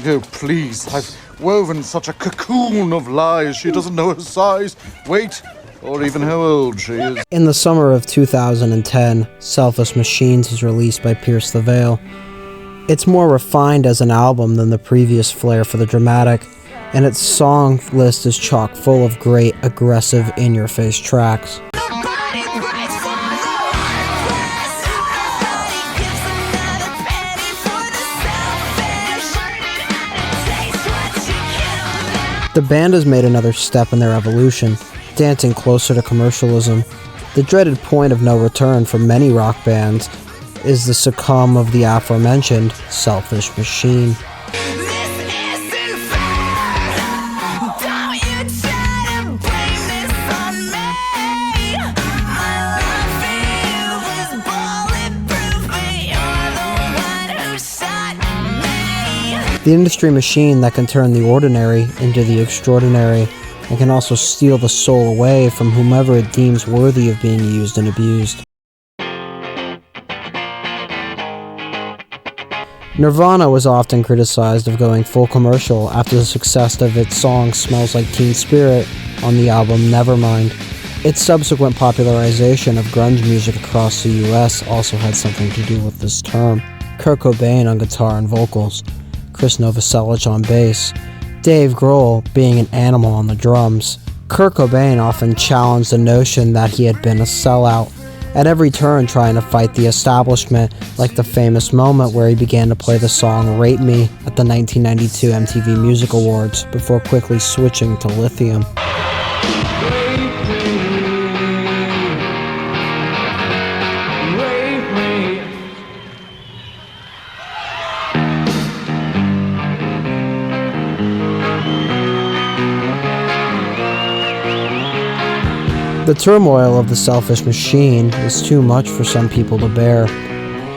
Oh, please, I've woven such a cocoon of lies. She doesn't know her size, weight, or even how old she is. In the summer of 2010, Selfish Machines is released by Pierce the Veil. It's more refined as an album than the previous flair for the dramatic, and its song list is chock full of great, aggressive, in-your-face tracks. The band has made another step in their evolution, dancing closer to commercialism. The dreaded point of no return for many rock bands is the succumb of the aforementioned Selfish Machine. The industry machine that can turn the ordinary into the extraordinary, and can also steal the soul away from whomever it deems worthy of being used and abused. Nirvana was often criticized of going full commercial after the success of its song Smells Like Teen Spirit on the album Nevermind. Its subsequent popularization of grunge music across the US also had something to do with this term. Kurt Cobain on guitar and vocals, Chris Novoselic on bass, Dave Grohl being an animal on the drums. Kurt Cobain often challenged the notion that he had been a sellout, at every turn trying to fight the establishment, like the famous moment where he began to play the song Rape Me at the 1992 MTV Music Awards before quickly switching to Lithium. The turmoil of the Selfish Machine was too much for some people to bear.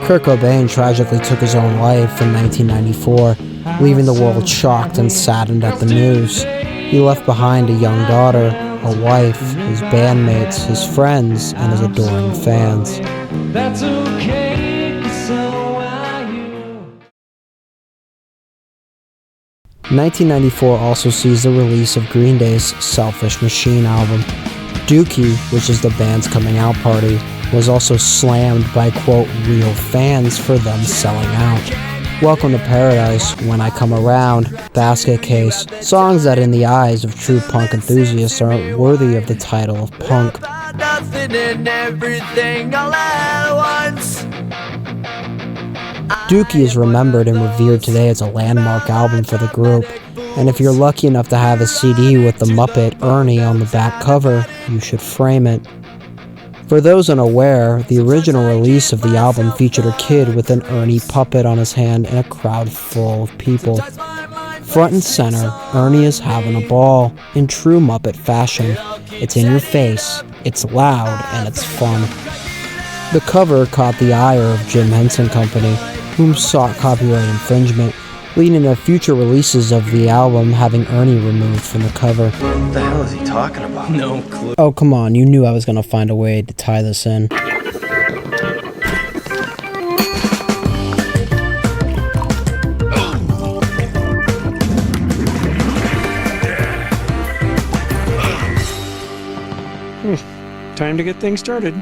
Kurt Cobain tragically took his own life in 1994, leaving the world shocked and saddened at the news. He left behind a young daughter, a wife, his bandmates, his friends, and his adoring fans. That's okay, 'cause so are you. 1994 also sees the release of Green Day's Selfish Machine album. Dookie, which is the band's coming out party, was also slammed by, quote, real fans for them selling out. Welcome to Paradise, When I Come Around, Basket Case, songs that in the eyes of true punk enthusiasts aren't worthy of the title of punk. Dookie is remembered and revered today as a landmark album for the group, and if you're lucky enough to have a CD with the Muppet Ernie on the back cover, you should frame it. For those unaware, the original release of the album featured a kid with an Ernie puppet on his hand in a crowd full of people. Front and center, Ernie is having a ball, in true Muppet fashion. It's in your face, it's loud, and it's fun. The cover caught the ire of Jim Henson Company, whom sought copyright infringement, leading to future releases of the album having Ernie removed from the cover. What the hell is he talking about? No clue. Oh, come on, you knew I was going to find a way to tie this in. Time to get things started.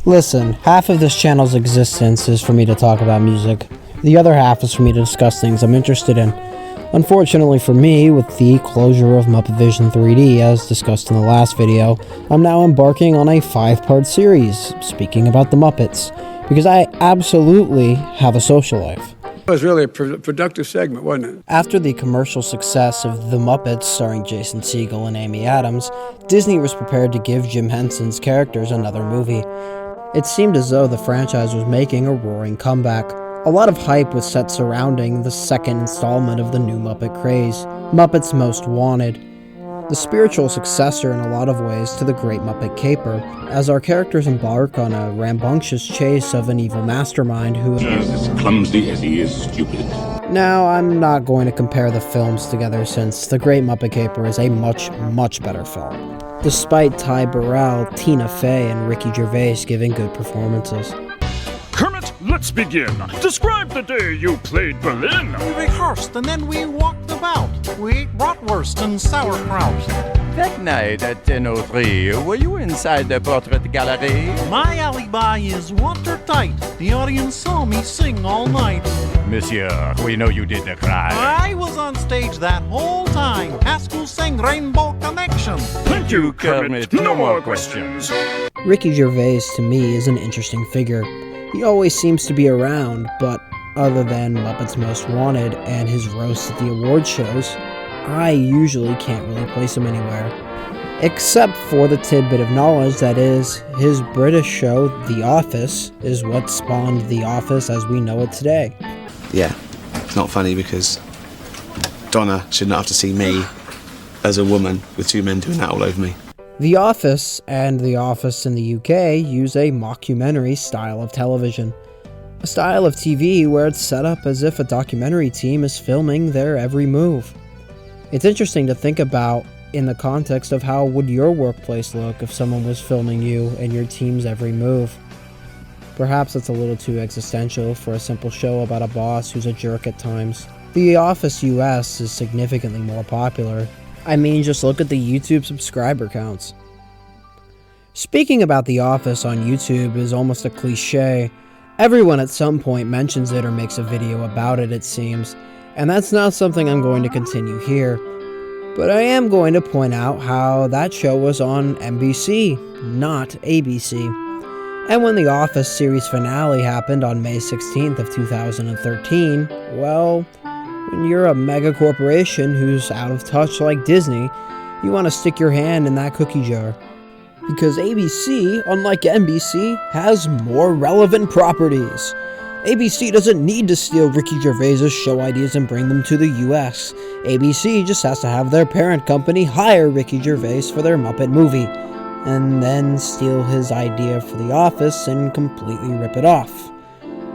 Listen, half of this channel's existence is for me to talk about music. The other half is for me to discuss things I'm interested in. Unfortunately for me, with the closure of Muppet Vision 3D, as discussed in the last video, I'm now embarking on a 5-part series speaking about the Muppets, because I absolutely have a social life. It was really a productive segment, wasn't it? After the commercial success of The Muppets starring Jason Segel and Amy Adams, Disney was prepared to give Jim Henson's characters another movie. It seemed as though the franchise was making a roaring comeback. A lot of hype was set surrounding the second installment of the new Muppet craze, Muppets Most Wanted, the spiritual successor in a lot of ways to the Great Muppet Caper, as our characters embark on a rambunctious chase of an evil mastermind who... Just as clumsy as he is stupid. Now, I'm not going to compare the films together since The Great Muppet Caper is a much, much better film, despite Ty Burrell, Tina Fey, and Ricky Gervais giving good performances. Kermit, let's begin. Describe the day you played Berlin. We rehearsed and then we walked about. We ate bratwurst and sauerkraut. That night at 10:03, were you inside the portrait gallery? My alibi is watertight. The audience saw me sing all night. Monsieur, we know you did the crime. I was on stage that whole time. Haskell sang Rainbow Connection. Thank you, Kermit. No more questions. Ricky Gervais, to me, is an interesting figure. He always seems to be around, but other than Muppets Most Wanted and his roast at the award shows, I usually can't really place him anywhere. Except for the tidbit of knowledge that is, his British show, The Office, is what spawned The Office as we know it today. Yeah, it's not funny because Donna should not have to see me as a woman with two men doing that all over me. The Office and The Office in the UK use a mockumentary style of television. A style of TV where it's set up as if a documentary team is filming their every move. It's interesting to think about in the context of how would your workplace look if someone was filming you and your team's every move. Perhaps it's a little too existential for a simple show about a boss who's a jerk at times. The Office US is significantly more popular. I mean, just look at the YouTube subscriber counts. Speaking about The Office on YouTube is almost a cliche. Everyone at some point mentions it or makes a video about it, it seems, and that's not something I'm going to continue here. But I am going to point out how that show was on NBC, not ABC. And when the Office series finale happened on May 16th of 2013, well, when you're a mega corporation who's out of touch like Disney, you want to stick your hand in that cookie jar. Because ABC, unlike NBC, has more relevant properties. ABC doesn't need to steal Ricky Gervais' show ideas and bring them to the US. ABC just has to have their parent company hire Ricky Gervais for their Muppet movie, and then steal his idea for The Office and completely rip it off.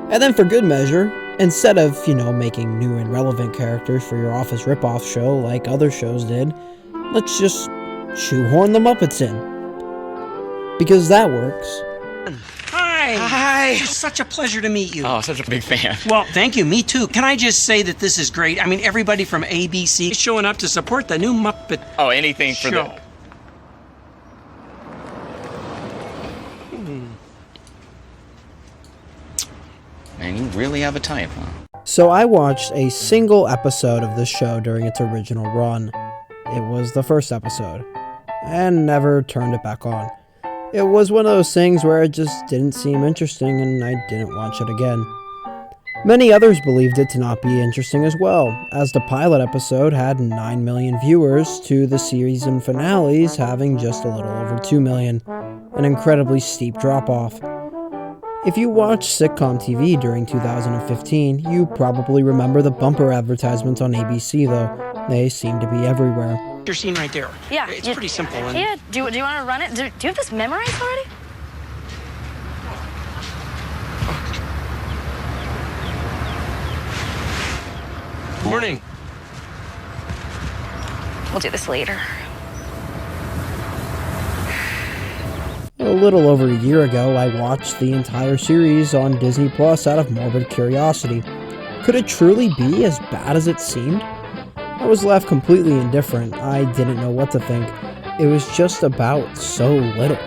And then for good measure, instead of, making new and relevant characters for your Office ripoff show like other shows did, let's just shoehorn the Muppets in. Because that works. Hi! It's such a pleasure to meet you. Oh, such a big fan. Well, thank you. Me too. Can I just say that this is great? I mean, everybody from ABC is showing up to support the new Muppet Anything for show. Man, you really have a type, huh? So I watched a single episode of this show during its original run. It was the first episode, and never turned it back on. It was one of those things where it just didn't seem interesting and I didn't watch it again. Many others believed it to not be interesting as well, as the pilot episode had 9 million viewers to the season finales having just a little over 2 million, an incredibly steep drop-off. If you watched sitcom TV during 2015, you probably remember the bumper advertisements on ABC though. They seem to be everywhere. Your scene right there. Yeah. It's pretty simple. And Yeah, do you want to run it? Do you have this memorized already? Morning. We'll do this later. A little over a year ago, I watched the entire series on Disney Plus out of morbid curiosity. Could it truly be as bad as it seemed? I was left completely indifferent. I didn't know what to think. It was just about so little.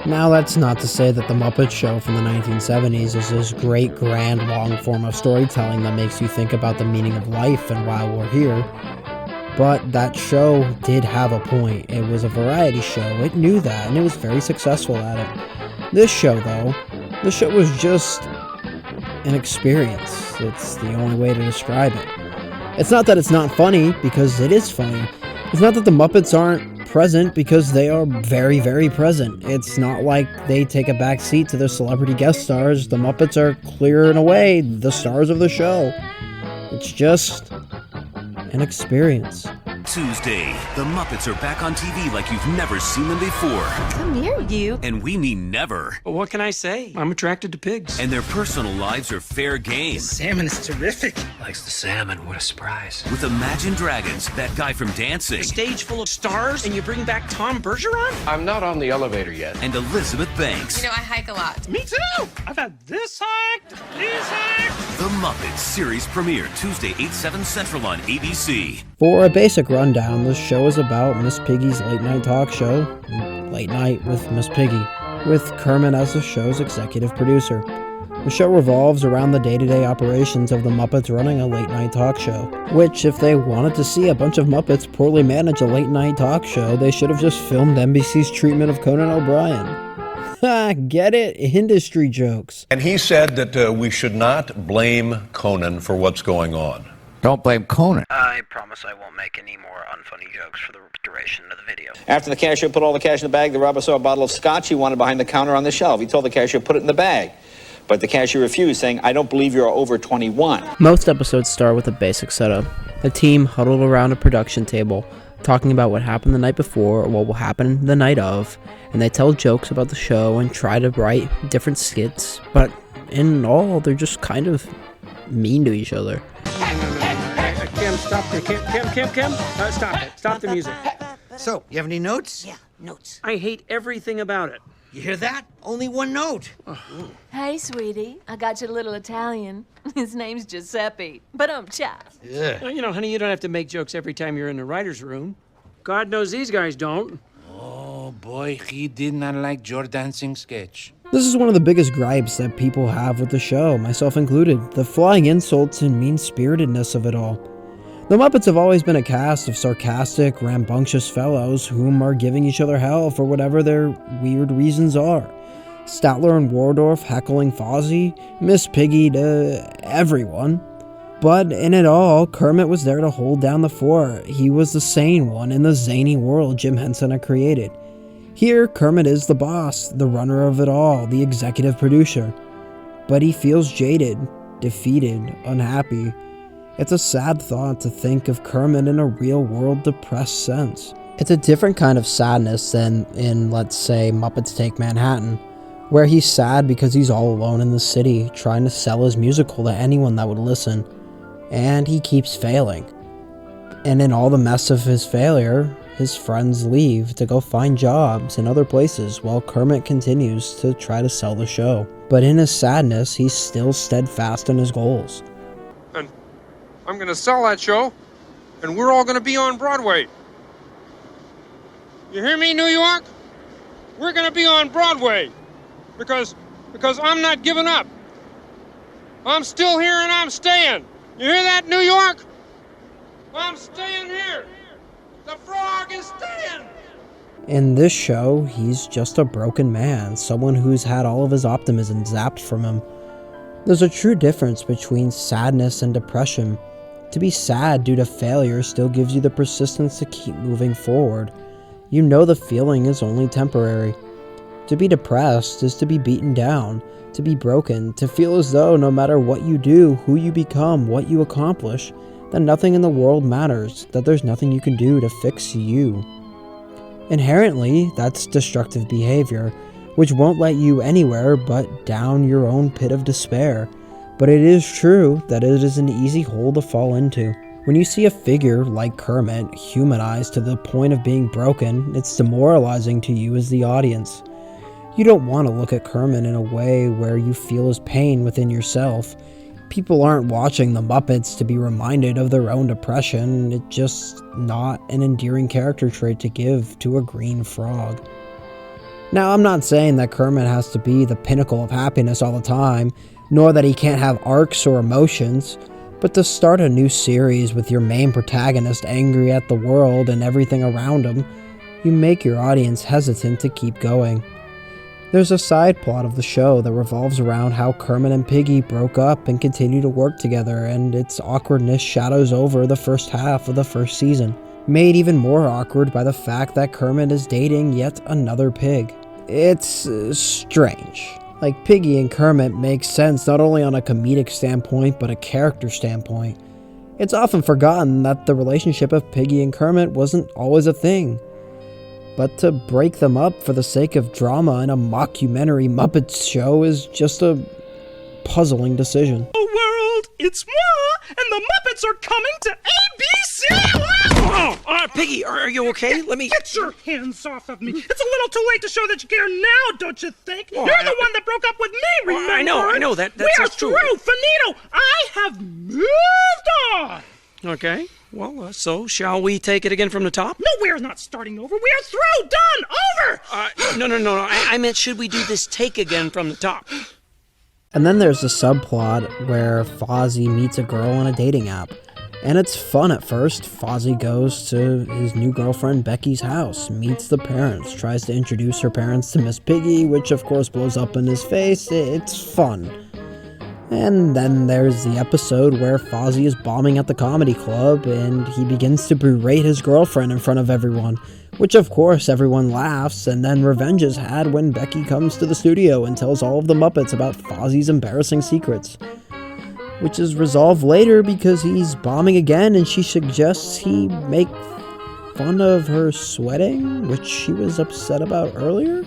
Now, that's not to say that The Muppet Show from the 1970s is this great, grand, long form of storytelling that makes you think about the meaning of life and why we're here. But that show did have a point. It was a variety show. It knew that, and it was very successful at it. This show, though, the show was just an experience. It's the only way to describe it. It's not that it's not funny, because it is funny. It's not that the Muppets aren't present, because they are very, very present. It's not like they take a back seat to their celebrity guest stars. The Muppets are clearing away the stars of the show. It's just an experience. Tuesday. The Muppets are back on TV like you've never seen them before. Come here, you. And we mean never. Well, what can I say? I'm attracted to pigs. And their personal lives are fair game. Salmon is terrific. Likes the salmon. What a surprise. With Imagine Dragons, that guy from Dancing. A stage full of stars, and you bring back Tom Bergeron? I'm not on the elevator yet. And Elizabeth Banks. You know, I hike a lot. Me too. I've had this hiked, this hiked. The Muppets series premiere Tuesday, 8/7 Central on ABC. For a basic rundown, this show is about Miss Piggy's late night talk show, Late Night with Miss Piggy, with Kermit as the show's executive producer. The show revolves around the day-to-day operations of the Muppets running a late-night talk show, which, if they wanted to see a bunch of Muppets poorly manage a late-night talk show, they should have just filmed NBC's treatment of Conan O'Brien. Ha, get it? Industry jokes. And he said that we should not blame Conan for what's going on. Don't blame Conan. I promise I won't make any more unfunny jokes for the duration of the video. After the cashier put all the cash in the bag, the robber saw a bottle of scotch he wanted behind the counter on the shelf. He told the cashier, put it in the bag. But the cashier refused, saying, I don't believe you're over 21. Most episodes start with a basic setup. A team huddled around a production table, talking about what happened the night before or what will happen the night of, and they tell jokes about the show and try to write different skits, but in all, they're just kind of mean to each other. Kim, stop it. Kim, stop it. Stop the music. So, you have any notes? Yeah, notes. I hate everything about it. You hear that? Only one note. Hey, sweetie. I got you a little Italian. His name's Giuseppe, but I'm chapped. Yeah. You know, honey, you don't have to make jokes every time you're in the writer's room. God knows these guys don't. Oh, boy, he did not like your dancing sketch. This is one of the biggest gripes that people have with the show, myself included, the flying insults and mean-spiritedness of it all. The Muppets have always been a cast of sarcastic, rambunctious fellows whom are giving each other hell for whatever their weird reasons are. Statler and Waldorf heckling Fozzie, Miss Piggy to everyone. But in it all, Kermit was there to hold down the fort. He was the sane one in the zany world Jim Henson had created. Here, Kermit is the boss, the runner of it all, the executive producer. But he feels jaded, defeated, unhappy. It's a sad thought to think of Kermit in a real-world depressed sense. It's a different kind of sadness than in, let's say, Muppets Take Manhattan, where he's sad because he's all alone in the city, trying to sell his musical to anyone that would listen. And he keeps failing. And in all the mess of his failure, his friends leave to go find jobs in other places while Kermit continues to try to sell the show. But in his sadness, he's still steadfast in his goals. And I'm going to sell that show, and we're all going to be on Broadway. You hear me, New York? We're going to be on Broadway because I'm not giving up. I'm still here and I'm staying. You hear that, New York? I'm staying here. The frog is staying. In this show, he's just a broken man, someone who's had all of his optimism zapped from him. There's a true difference between sadness and depression. To be sad due to failure still gives you the persistence to keep moving forward. You know the feeling is only temporary. To be depressed is to be beaten down, to be broken, to feel as though no matter what you do, who you become, what you accomplish, that nothing in the world matters, that there's nothing you can do to fix you. Inherently, that's destructive behavior, which won't let you anywhere but down your own pit of despair. But it is true that it is an easy hole to fall into. When you see a figure like Kermit humanized to the point of being broken, it's demoralizing to you as the audience. You don't want to look at Kermit in a way where you feel his pain within yourself. People aren't watching the Muppets to be reminded of their own depression. It's just not an endearing character trait to give to a green frog. Now, I'm not saying that Kermit has to be the pinnacle of happiness all the time, nor that he can't have arcs or emotions, but to start a new series with your main protagonist angry at the world and everything around him, you make your audience hesitant to keep going. There's a side plot of the show that revolves around how Kermit and Piggy broke up and continue to work together, and its awkwardness shadows over the first half of the first season, made even more awkward by the fact that Kermit is dating yet another pig. It's strange. Like, Piggy and Kermit make sense not only on a comedic standpoint, but a character standpoint. It's often forgotten that the relationship of Piggy and Kermit wasn't always a thing. But to break them up for the sake of drama in a mockumentary Muppets show is just a puzzling decision. World, it's moi, and the Muppets are coming to ABC! Piggy, are you okay? Let me... Get your hands off of me! It's a little too late to show that you care now, don't you think? You're the one that broke up with me, remember? I know, that's true. We're through, finito! I have moved on! Okay, well, so shall we take it again from the top? No, we're not starting over. We're through, done, over! No. I meant should we do this take again from the top? And then there's the subplot where Fozzie meets a girl on a dating app. And it's fun at first. Fozzie goes to his new girlfriend Becky's house, meets the parents, tries to introduce her parents to Miss Piggy, which of course blows up in his face. It's fun. And then there's the episode where Fozzie is bombing at the comedy club and he begins to berate his girlfriend in front of everyone, which of course everyone laughs, and then revenge is had when Becky comes to the studio and tells all of the Muppets about Fozzie's embarrassing secrets, which is resolved later because he's bombing again and she suggests he make fun of her sweating, which she was upset about earlier.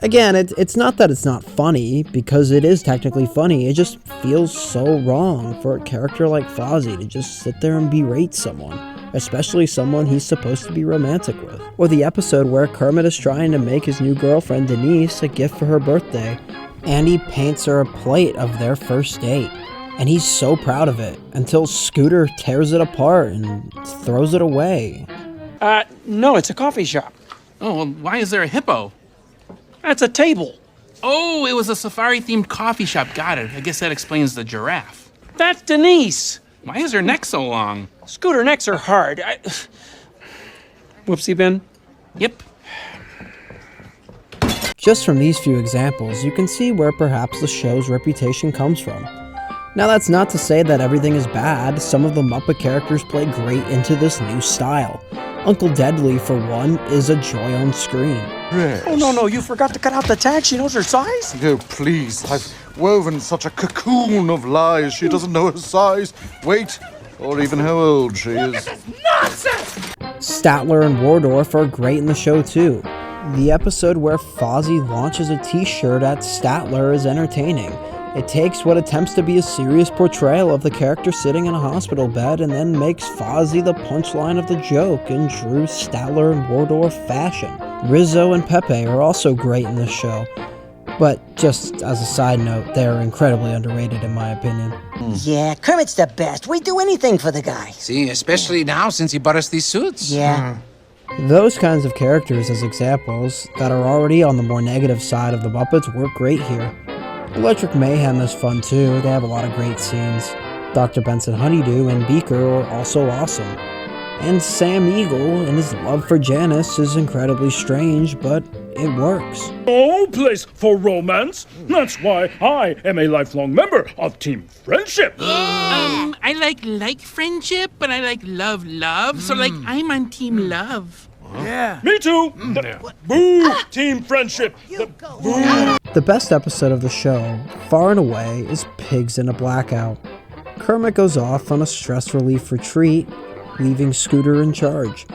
Again, it's not that it's not funny, because it is technically funny, it just feels so wrong for a character like Fozzie to just sit there and berate someone, especially someone he's supposed to be romantic with. Or the episode where Kermit is trying to make his new girlfriend Denise a gift for her birthday, and he paints her a plate of their first date, and he's so proud of it, until Scooter tears it apart and throws it away. No, it's a coffee shop. Oh, well, why is there a hippo? That's a table. Oh, it was a safari-themed coffee shop. Got it. I guess that explains the giraffe. That's Denise. Why is her neck so long? Scooter necks are hard. Whoopsie, Ben? Yep. Just from these few examples, you can see where perhaps the show's reputation comes from. Now that's not to say that everything is bad. Some of the Muppet characters play great into this new style. Uncle Deadly, for one, is a joy on screen. Yes. Oh, no, you forgot to cut out the tag. She knows her size. Oh, please. I've woven such a cocoon of lies. She doesn't know her size, weight, or even how old she is. This is nonsense! Statler and Wardorf are great in the show, too. The episode where Fozzie launches a t-shirt at Statler is entertaining. It takes what attempts to be a serious portrayal of the character sitting in a hospital bed and then makes Fozzie the punchline of the joke in true Statler and Wardorf fashion. Rizzo and Pepe are also great in this show, but just as a side note, they're incredibly underrated in my opinion. Yeah, Kermit's the best. We'd do anything for the guy. See, especially now since he bought us these suits. Yeah. Those kinds of characters as examples that are already on the more negative side of the Muppets work great here. Electric Mayhem is fun too, they have a lot of great scenes. Dr. Benson Honeydew and Beaker are also awesome. And Sam Eagle and his love for Janice is incredibly strange, but it works. No place for romance. That's why I am a lifelong member of Team Friendship. I like friendship, but I like love. So, I'm on Team Love. Yeah. Me too. Boo! Team Friendship. Boo! The best episode of the show, far and away, is Pigs in a Blackout. Kermit goes off on a stress relief retreat, leaving Scooter in charge.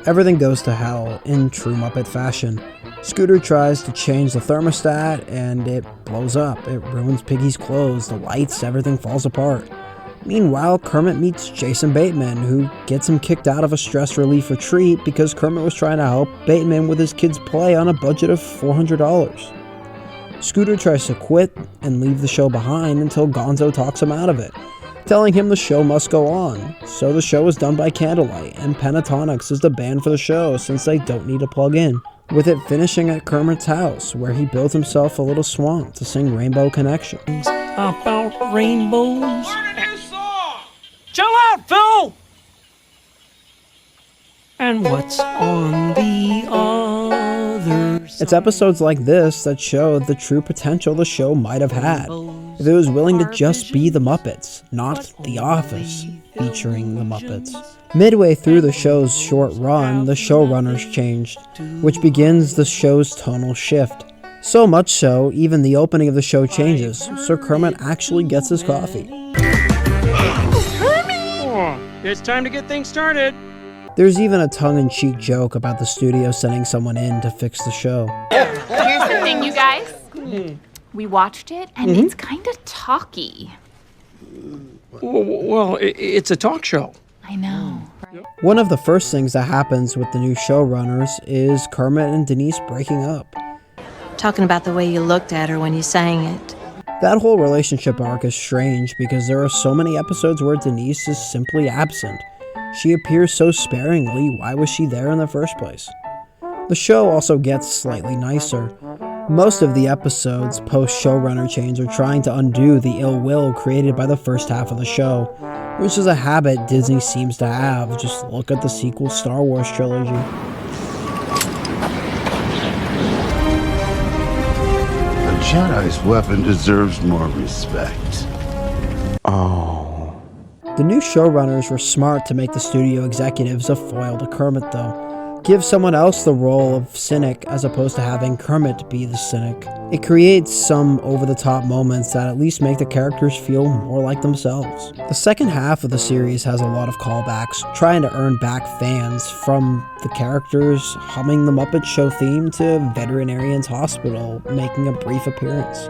Everything goes to hell in true Muppet fashion. Scooter tries to change the thermostat and it blows up. It ruins Piggy's clothes, the lights, everything falls apart. Meanwhile, Kermit meets Jason Bateman, who gets him kicked out of a stress relief retreat because Kermit was trying to help Bateman with his kids' play on a budget of $400. Scooter tries to quit and leave the show behind until Gonzo talks him out of it, telling him the show must go on. So the show is done by candlelight, and Pentatonics is the band for the show since they don't need a plug-in, with it finishing at Kermit's house, where he built himself a little swamp to sing Rainbow Connection. About rainbows. Chill out, Phil! And what's on the other side? It's episodes like this that show the true potential the show might have had if it was willing to just be the Muppets, not The Office featuring the Muppets. Midway through the show's short run, the showrunners changed, which begins the show's tonal shift. So much so, even the opening of the show changes, so Kermit actually gets his coffee. Oh, it's time to get things started. There's even a tongue-in-cheek joke about the studio sending someone in to fix the show. Here's the thing, you guys. We watched it, and it's kind of talky. Well, it's a talk show. I know. One of the first things that happens with the new showrunners is Kermit and Denise breaking up. Talking about the way you looked at her when you sang it. That whole relationship arc is strange because there are so many episodes where Denise is simply absent. She appears so sparingly, why was she there in the first place? The show also gets slightly nicer. Most of the episodes post-showrunner change are trying to undo the ill will created by the first half of the show, which is a habit Disney seems to have. Just look at the sequel Star Wars trilogy. A Jedi's weapon deserves more respect. Oh. The new showrunners were smart to make the studio executives a foil to Kermit, though. Give someone else the role of cynic as opposed to having Kermit be the cynic. It creates some over-the-top moments that at least make the characters feel more like themselves. The second half of the series has a lot of callbacks, trying to earn back fans, from the characters humming the Muppet Show theme to Veterinarian's Hospital making a brief appearance.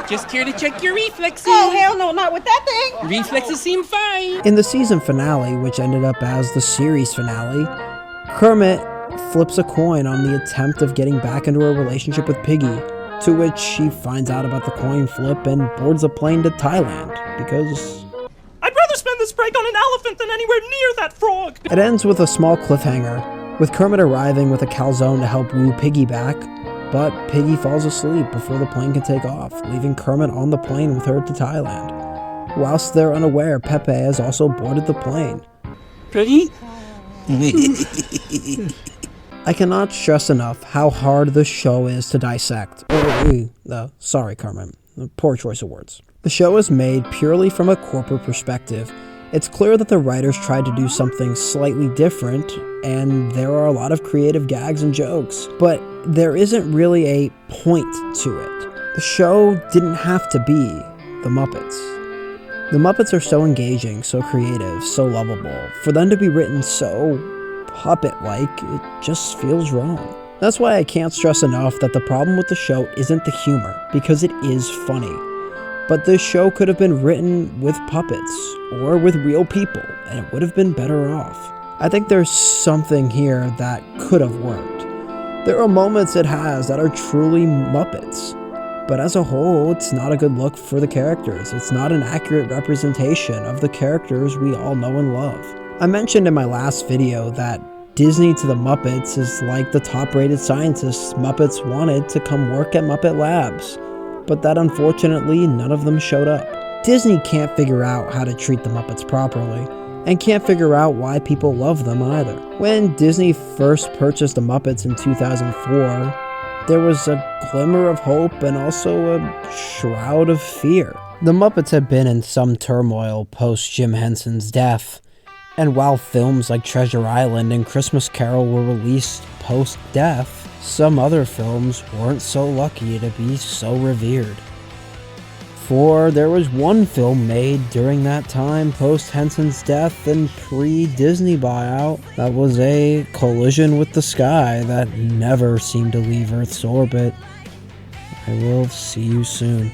Just here to check your reflexes. Oh, hell no, not with that thing. Reflexes seem fine. In the season finale, which ended up as the series finale, Kermit flips a coin on the attempt of getting back into a relationship with Piggy, to which she finds out about the coin flip and boards a plane to Thailand, because I'd rather spend this break on an elephant than anywhere near that frog. it ends with a small cliffhanger, with Kermit arriving with a calzone to help woo Piggy back, but Piggy falls asleep before the plane can take off, leaving Kermit on the plane with her to Thailand. Whilst they're unaware, Pepe has also boarded the plane. Pretty? I cannot stress enough how hard this show is to dissect. Sorry, Kermit. Poor choice of words. The show is made purely from a corporate perspective. It's clear that the writers tried to do something slightly different, and there are a lot of creative gags and jokes, but there isn't really a point to it. The show didn't have to be the Muppets. The Muppets are so engaging, so creative, so lovable. For them to be written so puppet-like, it just feels wrong. That's why I can't stress enough that the problem with the show isn't the humor, because it is funny. But this show could have been written with puppets, or with real people, and it would have been better off. I think there's something here that could have worked. There are moments it has that are truly Muppets. But as a whole, it's not a good look for the characters. It's not an accurate representation of the characters we all know and love. I mentioned in my last video that Disney to the Muppets is like the top-rated scientists Muppets wanted to come work at Muppet Labs, but that unfortunately none of them showed up. Disney can't figure out how to treat the Muppets properly, and can't figure out why people love them either. When Disney first purchased the Muppets in 2004, there was a glimmer of hope and also a shroud of fear. The Muppets had been in some turmoil post Jim Henson's death, and while films like Treasure Island and Christmas Carol were released post-death, some other films weren't so lucky to be so revered. For there was one film made during that time post Henson's death and pre-Disney buyout that was a collision with the sky that never seemed to leave Earth's orbit. I will see you soon.